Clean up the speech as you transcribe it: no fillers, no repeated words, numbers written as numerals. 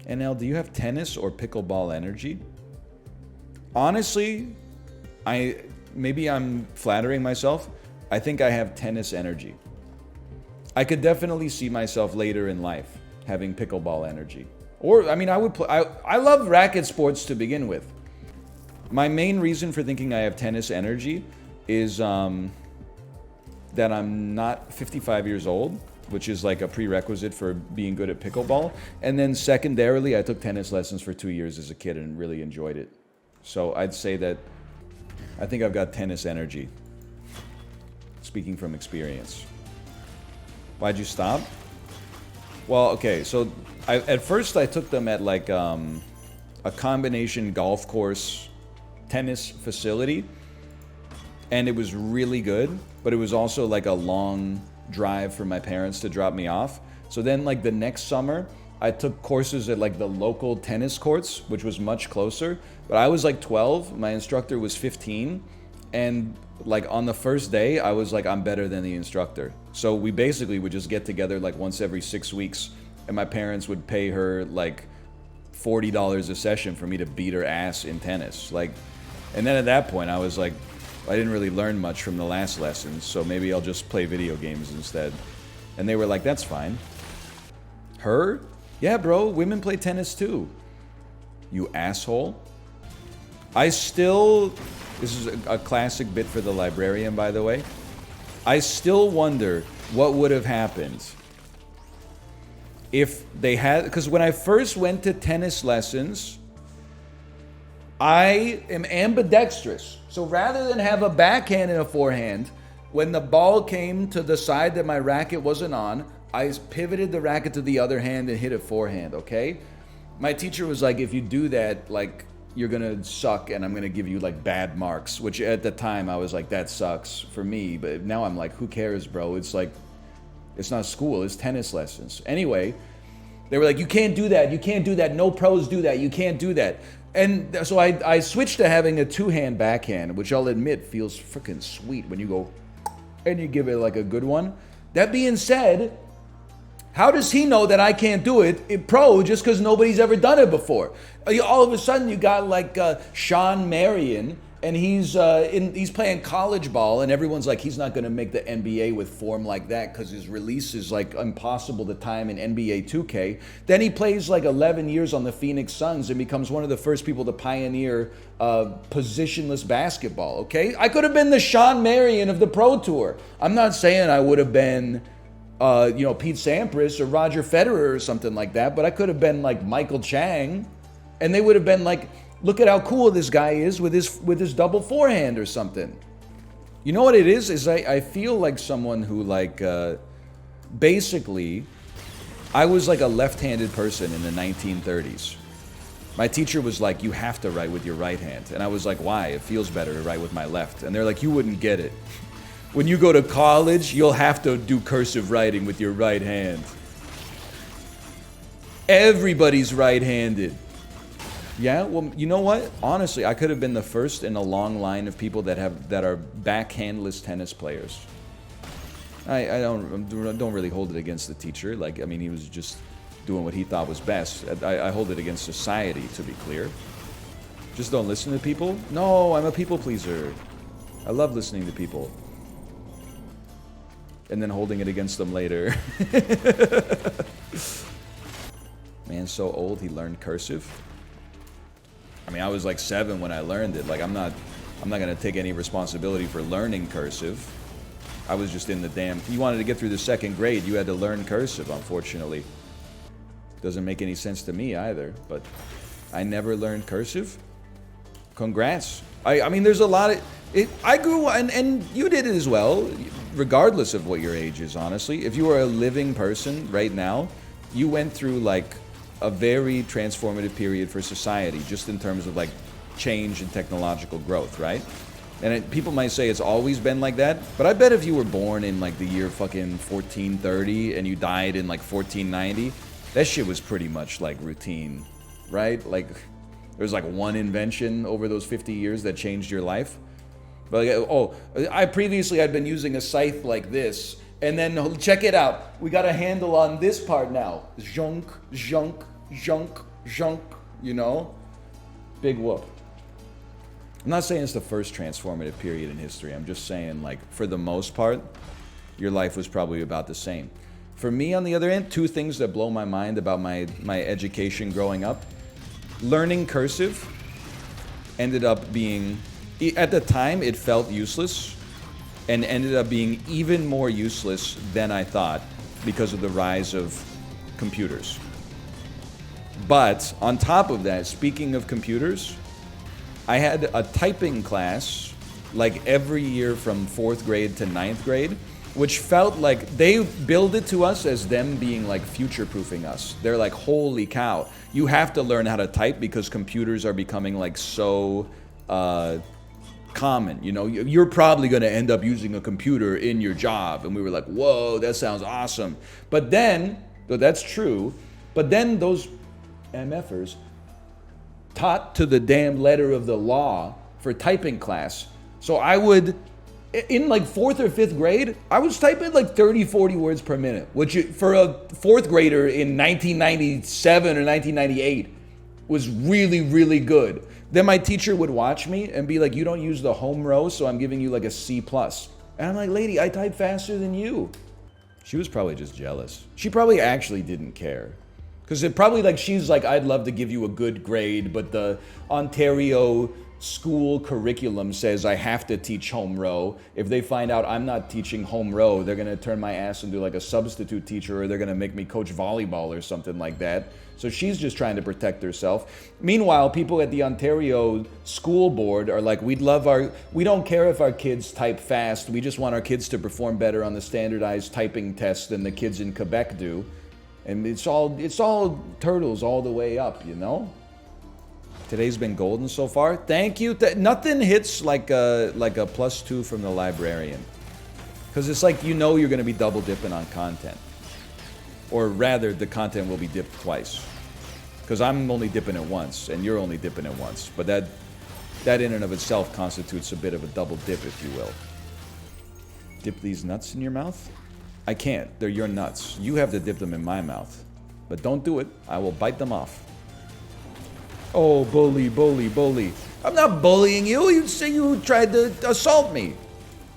NL, do you have tennis or pickleball energy? Honestly, maybe I'm flattering myself. I think I have tennis energy. I could definitely see myself later in life having pickleball energy. Or, I mean, I would play. I love racket sports to begin with. My main reason for thinking I have tennis energy is that I'm not 55 years old, which is like a prerequisite for being good at pickleball. And then secondarily, I took tennis lessons for 2 years as a kid and really enjoyed it. So I'd say that I think I've got tennis energy, speaking from experience. Why'd you stop? Well, okay, so at first I took them at like a combination golf course tennis facility, and it was really good, but it was also like a long drive for my parents to drop me off. So then like the next summer, I took courses at like the local tennis courts, which was much closer, but I was like 12, my instructor was 15, and like on the first day, I was like, I'm better than the instructor. So we basically would just get together like once every 6 weeks, and my parents would pay her like $40 a session for me to beat her ass in tennis. Like, and then at that point, I was like, I didn't really learn much from the last lessons, so maybe I'll just play video games instead. And they were like, that's fine. Her? Yeah, bro, women play tennis too. You asshole. This is a classic bit for the librarian, by the way. I still wonder what would have happened if they had, because when I first went to tennis lessons, I am ambidextrous. So rather than have a backhand and a forehand, when the ball came to the side that my racket wasn't on, I pivoted the racket to the other hand and hit a forehand, okay? My teacher was like, if you do that, like, you're gonna suck and I'm gonna give you like bad marks, which at the time I was like, that sucks for me. But now I'm like, who cares, bro? It's like, it's not school, it's tennis lessons. Anyway, they were like, you can't do that, you can't do that, no pros do that, you can't do that. And so I switched to having a two-hand backhand, which I'll admit feels freaking sweet when you go and you give it like a good one. That being said, how does he know that I can't do it in pro just because nobody's ever done it before? All of a sudden you got like Sean Marion, and he's playing college ball, and everyone's like, he's not going to make the NBA with form like that because his release is like impossible to time in NBA 2K. Then he plays like 11 years on the Phoenix Suns and becomes one of the first people to pioneer positionless basketball, okay? I could have been the Sean Marion of the Pro Tour. I'm not saying I would have been Pete Sampras or Roger Federer or something like that, but I could have been like Michael Chang, and they would have been like, look at how cool this guy is with his double forehand or something. You know what it is I feel like someone who like, basically, I was like a left-handed person in the 1930s. My teacher was like, you have to write with your right hand. And I was like, why? It feels better to write with my left. And they're like, you wouldn't get it. When you go to college, you'll have to do cursive writing with your right hand. Everybody's right-handed. Yeah, well, you know what? Honestly, I could have been the first in a long line of people that are backhandless tennis players. I don't really hold it against the teacher. Like, I mean, he was just doing what he thought was best. I hold it against society, to be clear. Just don't listen to people? No, I'm a people pleaser. I love listening to people. And then holding it against them later. Man's so old, he learned cursive. I mean, I was like 7 when I learned it. Like, I'm not gonna take any responsibility for learning cursive. I was just in the damn, if you wanted to get through the 2nd grade, you had to learn cursive, unfortunately. Doesn't make any sense to me either, but I never learned cursive. Congrats. I mean, there's a lot of, I grew, and you did it as well, regardless of what your age is, honestly. If you are a living person right now, you went through like a very transformative period for society, just in terms of like change and technological growth, right? And people might say it's always been like that, but I bet if you were born in like the year fucking 1430 and you died in like 1490, that shit was pretty much like routine, right? Like there's like one invention over those 50 years that changed your life. But I previously had been using a scythe like this, and then check it out. We got a handle on this part now. Zhunk, zhunk, zhunk. Junk, you know? Big whoop. I'm not saying it's the first transformative period in history. I'm just saying, like, for the most part, your life was probably about the same. For me, on the other end, two things that blow my mind about my education growing up. Learning cursive ended up being, at the time, it felt useless, and ended up being even more useless than I thought because of the rise of computers. But on top of that, speaking of computers, I had a typing class like every year from 4th grade to 9th grade, which felt like they billed it to us as them being like future-proofing us. They're like, holy cow, you have to learn how to type because computers are becoming like so common. You know, you're probably going to end up using a computer in your job. And we were like, whoa, that sounds awesome. But then, though that's true, but then those MFers taught to the damn letter of the law for typing class. So I would, in like 4th or 5th grade, I was typing like 30, 40 words per minute, which for a 4th grader in 1997 or 1998 was really, really good. Then my teacher would watch me and be like, you don't use the home row, so I'm giving you like a C+. And I'm like, lady, I type faster than you. She was probably just jealous. She probably actually didn't care. Because it probably like, she's like, I'd love to give you a good grade, but the Ontario school curriculum says I have to teach home row. If they find out I'm not teaching home row, they're going to turn my ass into like a substitute teacher, or they're going to make me coach volleyball or something like that. So she's just trying to protect herself. Meanwhile, people at the Ontario school board are like, we don't care if our kids type fast. We just want our kids to perform better on the standardized typing test than the kids in Quebec do. And it's all turtles all the way up, you know? Today's been golden so far. Thank you. Nothing hits like a +2 from the librarian. Because it's like, you know, you're going to be double dipping on content. Or rather, the content will be dipped twice. Because I'm only dipping it once, and you're only dipping it once. But that in and of itself constitutes a bit of a double dip, if you will. Dip these nuts in your mouth? I can't. They're your nuts. You have to dip them in my mouth. But don't do it. I will bite them off. Oh, bully, bully, bully. I'm not bullying you. You say you tried to assault me.